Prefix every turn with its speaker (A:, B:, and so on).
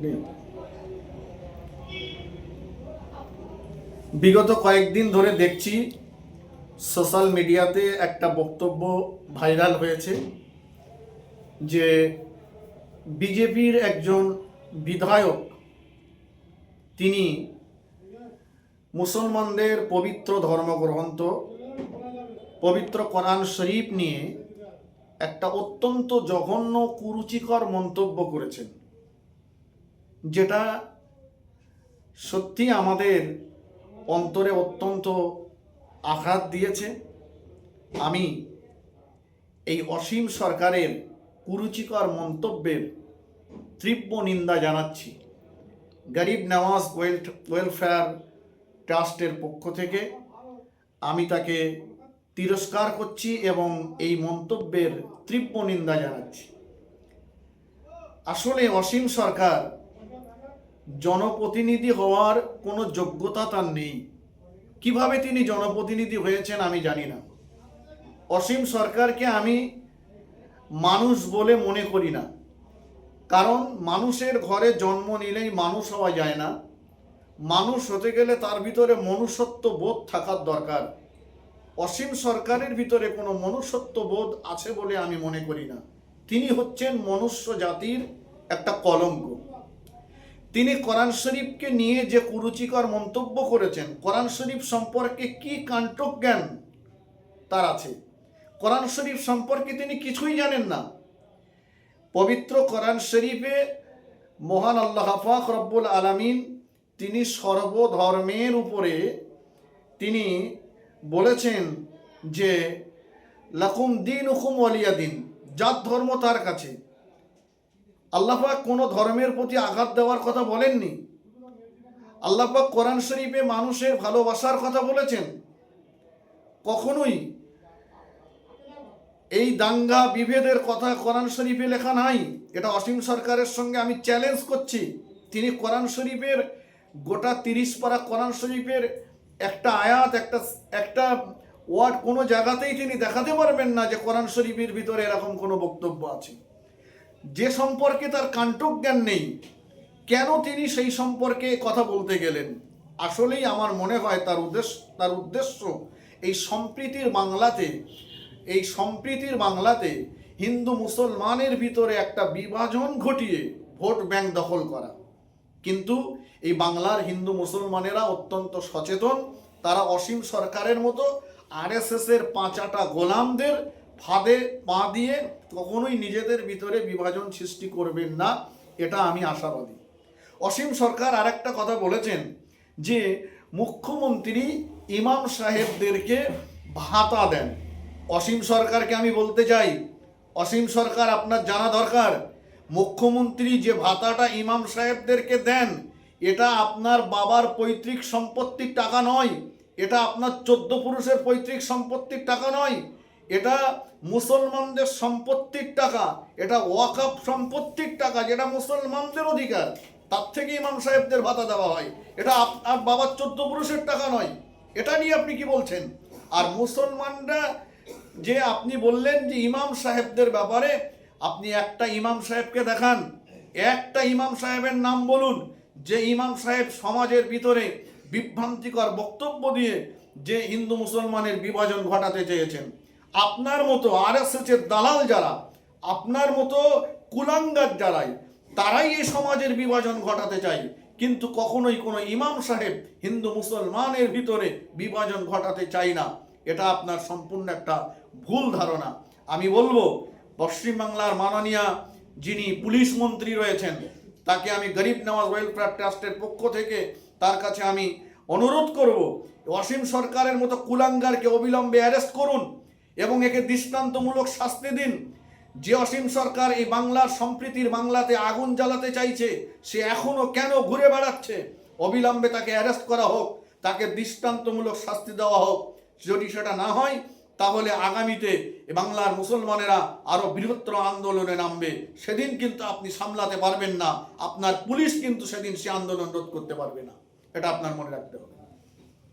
A: নেই। বিগত কয়েকদিন ধরে দেখছি সোশ্যাল মিডিয়াতে একটা বক্তব্য ভাইরাল হয়েছে যে বিজেপির একজন বিধায়ক তিনি মুসলমানদের পবিত্র ধর্মগ্রন্থ পবিত্র কোরআন শরীফ নিয়ে একটা অত্যন্ত জঘন্য কুরুচিকর মন্তব্য করেছেন, যেটা সত্যি আমাদের অন্তরে অত্যন্ত আঘাত দিয়েছে। আমি এই অসীম সরকারের কুরুচিকর মন্তব্যের তীব্র নিন্দা জানাচ্ছি। গরিব নওয়াজ ওয়েলফেয়ার ট্রাস্টের পক্ষ থেকে আমি তাকে তিরস্কার করছি এবং এই মন্তব্যের তীব্র নিন্দা জানাচ্ছি। আসলে অসীম সরকার জনপ্রতিনিধি হওয়ার কোনো যোগ্যতা তার নেই। কিভাবে তিনি জনপ্রতিনিধি হয়েছেন আমি জানি না। অসীম সরকারকে আমি মানুষ বলে মনে করি না, কারণ মানুষের ঘরে জন্ম নিলেই মানুষ হওয়া যায় না। মানুষ হতে গেলে তার ভিতরে মনুষ্যত্ব বোধ থাকার দরকার। অসীম সরকারের ভিতরে কোনো মনুষ্যত্ব বোধ আছে বলে আমি মনে করি না। তিনি হচ্ছেন মনুষ্য জাতির একটা কলঙ্ক। তিনি কোরআন শরীফকে নিয়ে যে কুরুচিকর মন্তব্য করেছেন, কোরআন শরীফ সম্পর্কে কি কাণ্ঠজ্ঞান তার আছে? কোরআন শরীফ সম্পর্কে তিনি কিছুই জানেন না। পবিত্র কোরআন শরীফে মহান আল্লাহ পাক রব্বুল আলামিন তিনি সর্বধর্মের উপরে তিনি বলেছেন যে লাকুম দীনুকুম ওয়ালিয়া দিন, যার ধর্ম তার কাছে। আল্লাহ পাক কোনো ধর্মের প্রতি আঘাত দেওয়ার কথা বলেননি। আল্লাহ পাক কোরআন শরীফে মানুষের ভালোবাসার কথা বলেছেন। কখনোই এই দাঙ্গা বিভেদের কথা কোরআন শরীফে লেখা নাই। এটা অসীম সরকারের সঙ্গে আমি চ্যালেঞ্জ করছি। তিনি কোরআন শরীফের গোটা 30 পারা কোরআন শরীফের একটা আয়াত একটা ওয়ার্ড কোনো জায়গাতেই তিনি দেখাতে পারবেন না যে কোরআন শরীফের ভিতরে এরকম কোনো বক্তব্য আছে। যে সম্পর্কে তার কাণ্ঠজ্ঞান নেই, কেন তিনি সেই সম্পর্কে কথা বলতে গেলেন? আসলেই আমার মনে হয় তার উদ্দেশ্য এই সম্প্রীতির বাংলাতে হিন্দু মুসলমানের ভিতরে একটা বিভাজন ঘটিয়ে ভোট ব্যাংক দখল করা। কিন্তু এই বাংলার হিন্দু মুসলমানেরা অত্যন্ত সচেতন। তারা অসীম সরকারের মতো RSS এর পাঁচাটা গোলামদের ফাঁদে পা দিয়ে কখনোই নিজেদের ভিতরে বিভাজন সৃষ্টি করবেন না, এটা আমি আশাবাদী। অসীম সরকার আরেকটা কথা বলেছেন যে মুখ্যমন্ত্রী ইমাম সাহেবদেরকে ভাতা দেন। অসীম সরকারকে আমি বলতে চাই, অসীম সরকার আপনার জানা দরকার, মুখ্যমন্ত্রী যে ভাতাটা ইমাম সাহেবদেরকে দেন এটা আপনার বাবার পৈতৃক সম্পত্তির টাকা নয়, এটা আপনার 14 পুরুষের পৈতৃক সম্পত্তির টাকা নয়, এটা মুসলমানদের সম্পত্তির টাকা, এটা ওয়াকফ সম্পত্তির টাকা, যেটা মুসলমানদের অধিকার। তার থেকে ইমাম সাহেবদের ভাতা দেওয়া হয়। এটা আপনার বাবার 14 পুরুষের টাকা নয়। এটা নিয়ে আপনি কি বলছেন? আর মুসলমানরা যে আপনি বললেন যে ইমাম সাহেবদের ব্যাপারে, আপনি একটা ইমাম সাহেবকে দেখান, একটা ইমাম সাহেবের নাম বলুন যে ইমাম সাহেব সমাজের ভিতরে বিভ্রান্তিকর বক্তব্য দিয়ে যে হিন্দু মুসলমানের বিভাজন ঘটাতে চেয়েছেন। আপনার মতো RSS এর দালাল যারা, আপনার মতো কুলাঙ্গার যারাই, তারাই এই সমাজের বিভাজন ঘটাতে চায়। কিন্তু কখনোই কোনো ইমাম সাহেব হিন্দু মুসলমানের ভিতরে বিভাজন ঘটাতে চায় না। এটা আপনার সম্পূর্ণ একটা ভুল ধারণা। আমি বলবো পশ্চিমবাংলার মাননীয় যিনি পুলিশ মন্ত্রী রয়েছেন তাকে আমি গরিব নওয়াজ ওয়েলফেয়ার ট্রাস্টের পক্ষ থেকে তার কাছে আমি অনুরোধ করব, অসীম সরকারের মতো কুলাঙ্গারকে অবিলম্বে অ্যারেস্ট করুন এবং একে দৃষ্টান্তমূলক শাস্তি দিন। যে অসীম সরকার এই বাংলার সম্প্রীতির বাংলাতে আগুন জ্বালাতে চাইছে, সে এখনো কেন ঘুরে বেড়াচ্ছে? অবিলম্বে তাকে অ্যারেস্ট করা হোক, তাকে দৃষ্টান্তমূলক শাস্তি দেওয়া হোক। যদি সেটা না হয় তাহলে আগামীতে বাংলার মুসলমানেরা আরো বৃহত্তর আন্দোলনে নামবে। সেদিন কিন্তু আপনি সামলাতে পারবেন না, আপনার পুলিশ কিন্তু সেদিন সে আন্দোলন রোধ করতে পারবে না। এটা আপনার মনে রাখতে হবে।